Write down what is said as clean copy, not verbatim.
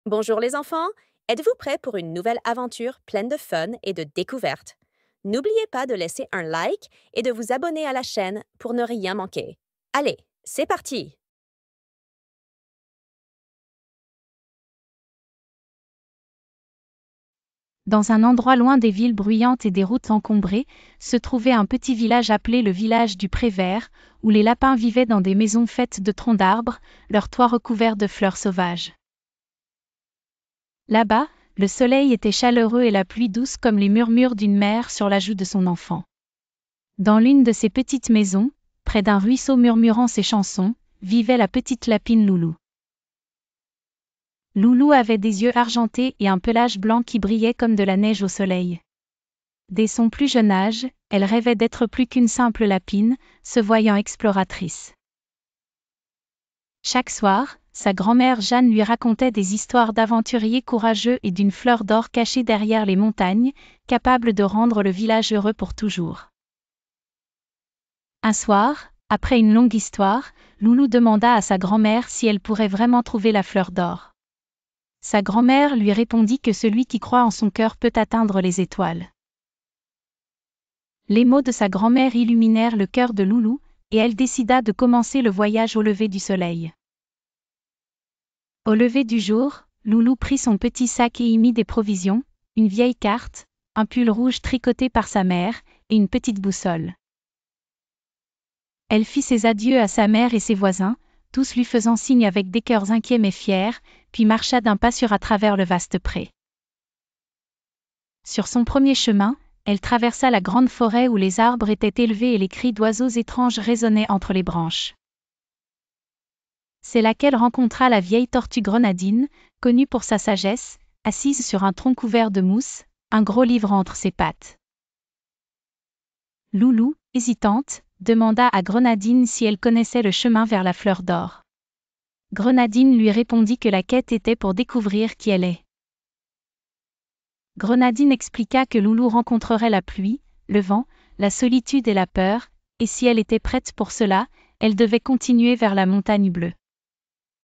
Bonjour les enfants, êtes-vous prêts pour une nouvelle aventure pleine de fun et de découvertes? N'oubliez pas de laisser un like et de vous abonner à la chaîne pour ne rien manquer. Allez, c'est parti! Dans un endroit loin des villes bruyantes et des routes encombrées, se trouvait un petit village appelé le village du Pré-Vert, où les lapins vivaient dans des maisons faites de troncs d'arbres, leurs toits recouverts de fleurs sauvages. Là-bas, le soleil était chaleureux et la pluie douce comme les murmures d'une mère sur la joue de son enfant. Dans l'une de ces petites maisons, près d'un ruisseau murmurant ses chansons, vivait la petite lapine Loulou. Loulou avait des yeux argentés et un pelage blanc qui brillait comme de la neige au soleil. Dès son plus jeune âge, elle rêvait d'être plus qu'une simple lapine, se voyant exploratrice. Chaque soir, sa grand-mère Jeanne lui racontait des histoires d'aventuriers courageux et d'une fleur d'or cachée derrière les montagnes, capable de rendre le village heureux pour toujours. Un soir, après une longue histoire, Loulou demanda à sa grand-mère si elle pourrait vraiment trouver la fleur d'or. Sa grand-mère lui répondit que celui qui croit en son cœur peut atteindre les étoiles. Les mots de sa grand-mère illuminèrent le cœur de Loulou, et elle décida de commencer le voyage au lever du soleil. Au lever du jour, Loulou prit son petit sac et y mit des provisions, une vieille carte, un pull rouge tricoté par sa mère, et une petite boussole. Elle fit ses adieux à sa mère et ses voisins, tous lui faisant signe avec des cœurs inquiets mais fiers, puis marcha d'un pas sûr à travers le vaste pré. Sur son premier chemin, elle traversa la grande forêt où les arbres étaient élevés et les cris d'oiseaux étranges résonnaient entre les branches. C'est là qu'elle rencontra la vieille tortue Grenadine, connue pour sa sagesse, assise sur un tronc couvert de mousse, un gros livre entre ses pattes. Loulou, hésitante, demanda à Grenadine si elle connaissait le chemin vers la fleur d'or. Grenadine lui répondit que la quête était pour découvrir qui elle est. Grenadine expliqua que Loulou rencontrerait la pluie, le vent, la solitude et la peur, et si elle était prête pour cela, elle devait continuer vers la montagne bleue.